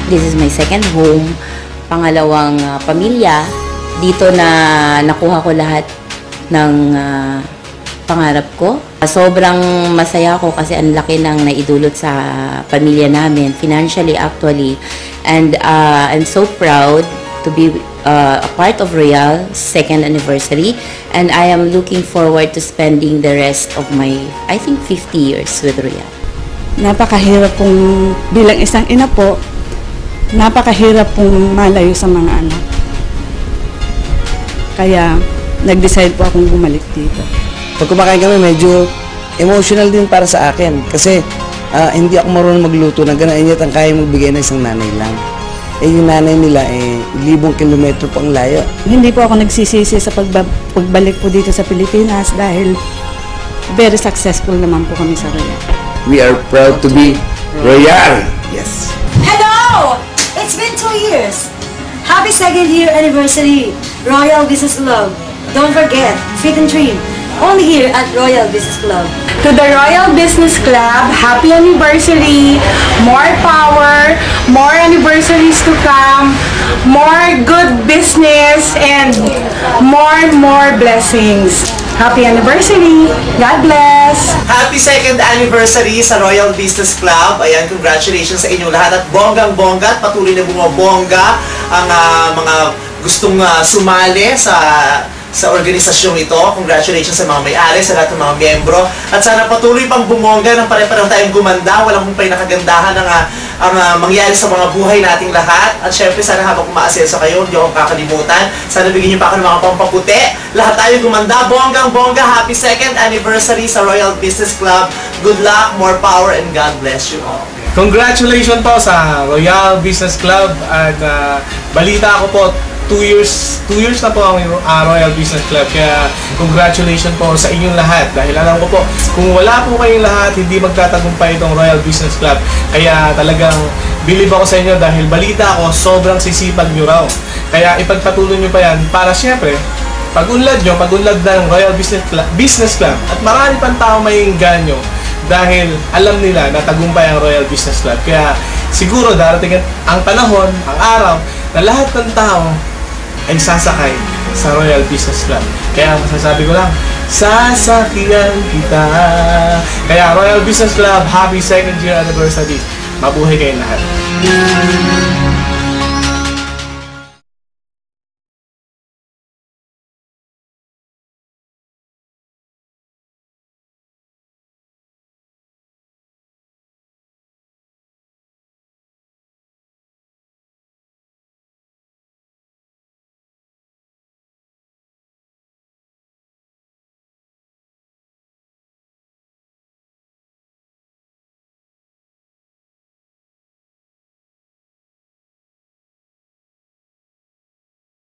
This is my second home, pangalawang pamilya. Dito na nakuha ko lahat ng pangarap ko. Sobrang masaya ako kasi ang laki ng naidulot sa pamilya namin, financially actually. And I'm so proud to be a part of Royal second anniversary, and I am looking forward to spending the rest of my, I think, 50 years with Royal. Napakahirap pong bilang isang ina po, napakahirap pong malayo sa mga anak. Kaya nag-decide po akong bumalik dito. Pag kumakain kami, medyo emotional din para sa akin. Kasi hindi ako marunong magluto ng gano'n. Ang kaya magbigay ng isang nanay lang. Yung nanay nila, 1,000 kilometro pang layo. Hindi po ako nagsisisi sa pagbalik po dito sa Pilipinas dahil very successful naman po kami sa Royal. We are proud to be Royal! Yes! Hello! It's been 2 years. Happy second year anniversary, Royal Business Club. Don't forget, Fit and Trim. Only here at Royal Business Club. To the Royal Business Club, happy anniversary, more power, more anniversaries to come, more good business, and more blessings. Happy anniversary! God bless! Happy second anniversary sa Royal Business Club. Ayan, congratulations sa inyo lahat at bonggang-bongga at patuloy na bumabongga ang mga gustong sumali sa organisasyong ito. Congratulations sa mga may-ari, sa lahat ng mga miyembro. At sana patuloy pang bumongga ng pare-pareho tayong gumanda. Walang kumpay na kagandahan ang mangyari sa mga buhay nating lahat. At syempre, sana habang umaasenso kayo, hindi ako kakalimutan. Sana bigyan niyo pa ako ng mga pampaputi. Lahat tayo gumanda. Bonggang-bongga. Happy second anniversary sa Royal Business Club. Good luck, more power, and God bless you all. Congratulations po sa Royal Business Club. At balita ko po, 2 years na po ang Royal Business Club, kaya congratulations po sa inyong lahat dahil alam ko po, kung wala po kayong lahat, hindi magtatagumpay itong Royal Business Club. Kaya talagang believe ako sa inyo dahil balita ko, sobrang sisipag nyo raw. Kaya ipagpatuloy nyo pa yan para syempre, pag-unlad ng Royal Business Club at marami pang tao maiinggan nyo dahil alam nila na tagumpay ang Royal Business Club. Kaya siguro darating ang panahon, ang araw, na lahat ng tao ay sasakay sa Royal Business Club. Kaya masasabi ko lang, sasakyan kita. Kaya Royal Business Club, happy second year anniversary. Mabuhay kayong lahat.